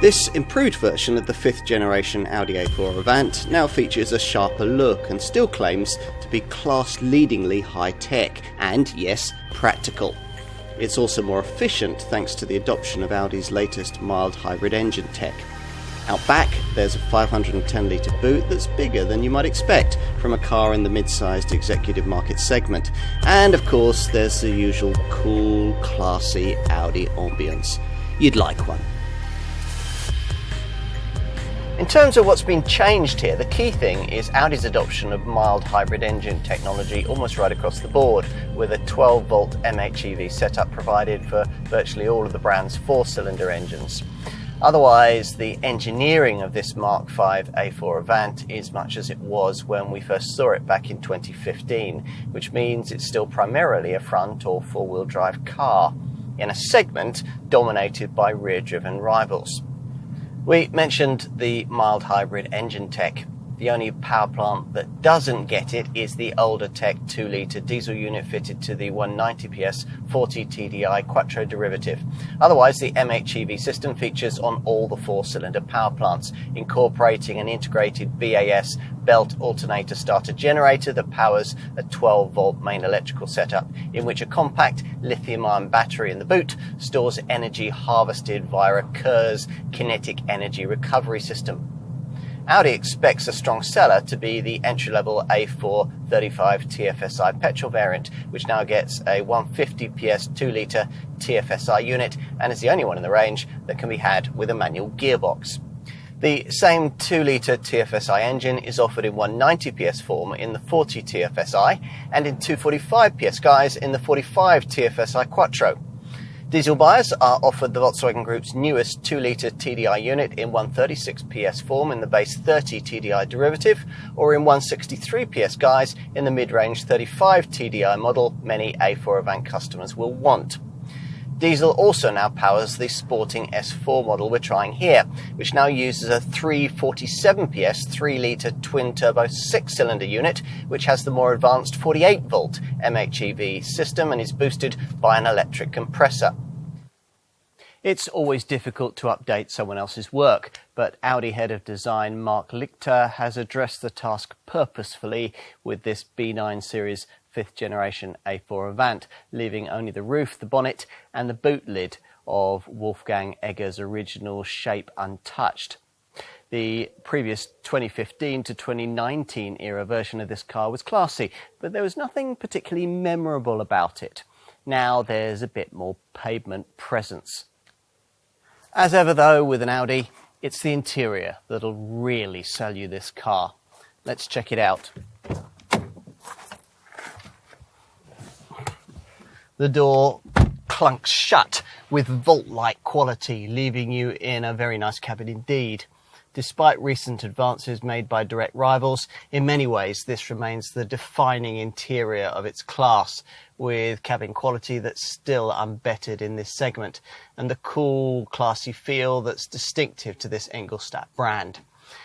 This improved version of the 5th generation Audi A4 Avant now features a sharper look and still claims to be class-leadingly high-tech and, yes, practical. It's also more efficient thanks to the adoption of Audi's latest mild hybrid engine tech. Out back, there's a 510-litre boot that's bigger than you might expect from a car in the mid-sized executive market segment. And of course, there's the usual cool, classy Audi ambience. You'd like one. In terms of what's been changed here, the key thing is Audi's adoption of mild hybrid engine technology almost right across the board, with a 12-volt MHEV setup provided for virtually all of the brand's 4-cylinder engines. Otherwise, the engineering of this Mark V A4 Avant is much as it was when we first saw it back in 2015, which means it's still primarily a front or four-wheel drive car, in a segment dominated by rear-driven rivals. We mentioned the mild hybrid engine tech. The only power plant that doesn't get it is the older tech 2-litre diesel unit fitted to the 190 PS 40 TDI Quattro derivative. Otherwise, the MHEV system features on all the 4-cylinder power plants, incorporating an integrated BAS belt alternator starter generator that powers a 12-volt main electrical setup, in which a compact lithium-ion battery in the boot stores energy harvested via a KERS kinetic energy recovery system. Audi expects a strong seller to be the entry-level A4 35 TFSI petrol variant, which now gets a 150 PS 2-litre TFSI unit and is the only one in the range that can be had with a manual gearbox. The same 2-litre TFSI engine is offered in 190 PS form in the 40 TFSI and in 245 PS guise in the 45 TFSI Quattro. Diesel buyers are offered the Volkswagen Group's newest 2-litre TDI unit in 136 PS form in the base 30 TDI derivative, or in 163 PS guise in the mid-range 35 TDI model many A4 Avant customers will want. Diesel also now powers the sporting S4 model we're trying here, which now uses a 347 PS 3-litre twin-turbo 6-cylinder unit, which has the more advanced 48-volt MHEV system and is boosted by an electric compressor. It's always difficult to update someone else's work, but Audi head of design Mark Lichter has addressed the task purposefully with this B9 series 5th generation A4 Avant, leaving only the roof, the bonnet and the boot lid of Wolfgang Egger's original shape untouched. The previous 2015 to 2019 era version of this car was classy, but there was nothing particularly memorable about it. Now there's a bit more pavement presence. As ever though with an Audi, it's the interior that'll really sell you this car. Let's check it out. The door clunks shut with vault-like quality, leaving you in a very nice cabin indeed. Despite recent advances made by direct rivals, in many ways this remains the defining interior of its class, with cabin quality that's still unbettered in this segment, and the cool, classy feel that's distinctive to this Ingolstadt brand.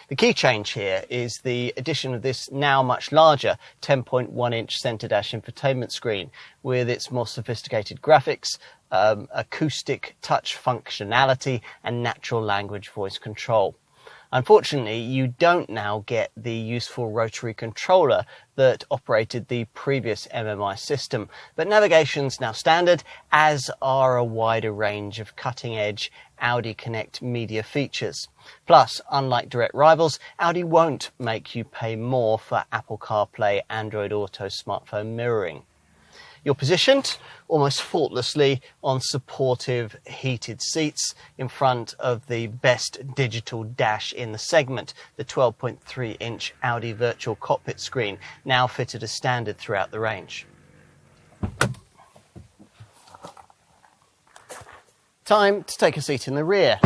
The key change here is the addition of this now much larger 10.1-inch centre dash infotainment screen with its more sophisticated graphics, acoustic touch functionality and natural language voice control. Unfortunately, you don't now get the useful rotary controller that operated the previous MMI system, but navigation's now standard, as are a wider range of cutting-edge Audi Connect media features. Plus, unlike direct rivals, Audi won't make you pay more for Apple CarPlay, Android Auto smartphone mirroring. You're positioned almost faultlessly on supportive heated seats in front of the best digital dash in the segment, the 12.3-inch Audi virtual cockpit screen, now fitted as standard throughout the range. Time to take a seat in the rear,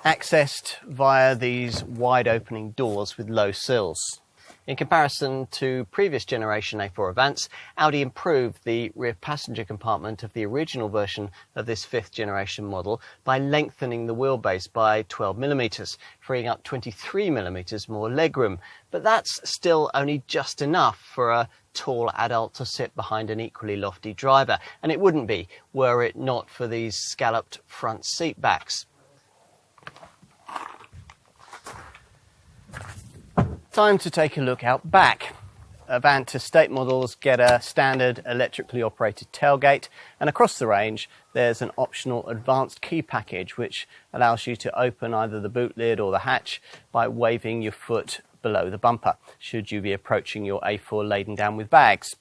accessed via these wide opening doors with low sills. In comparison to previous generation A4 Avants, Audi improved the rear passenger compartment of the original version of this 5th generation model by lengthening the wheelbase by 12mm, freeing up 23mm more legroom. But that's still only just enough for a tall adult to sit behind an equally lofty driver, and it wouldn't be were it not for these scalloped front seat backs. Time to take a look out back. Avant estate models get a standard electrically operated tailgate, and across the range there's an optional advanced key package which allows you to open either the boot lid or the hatch by waving your foot below the bumper, should you be approaching your A4 laden down with bags.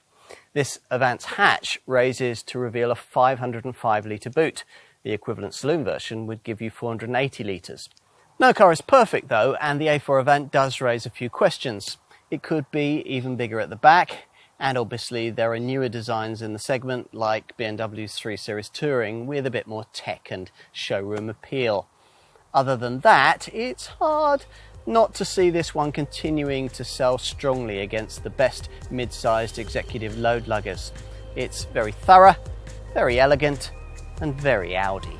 This Avant's hatch raises to reveal a 505 litre boot. The equivalent saloon version would give you 480 litres. No car is perfect though, and the A4 Avant does raise a few questions. It could be even bigger at the back, and obviously there are newer designs in the segment like BMW's 3 Series Touring with a bit more tech and showroom appeal. Other than that, it's hard not to see this one continuing to sell strongly against the best mid-sized executive load luggers. It's very thorough, very elegant, and very Audi.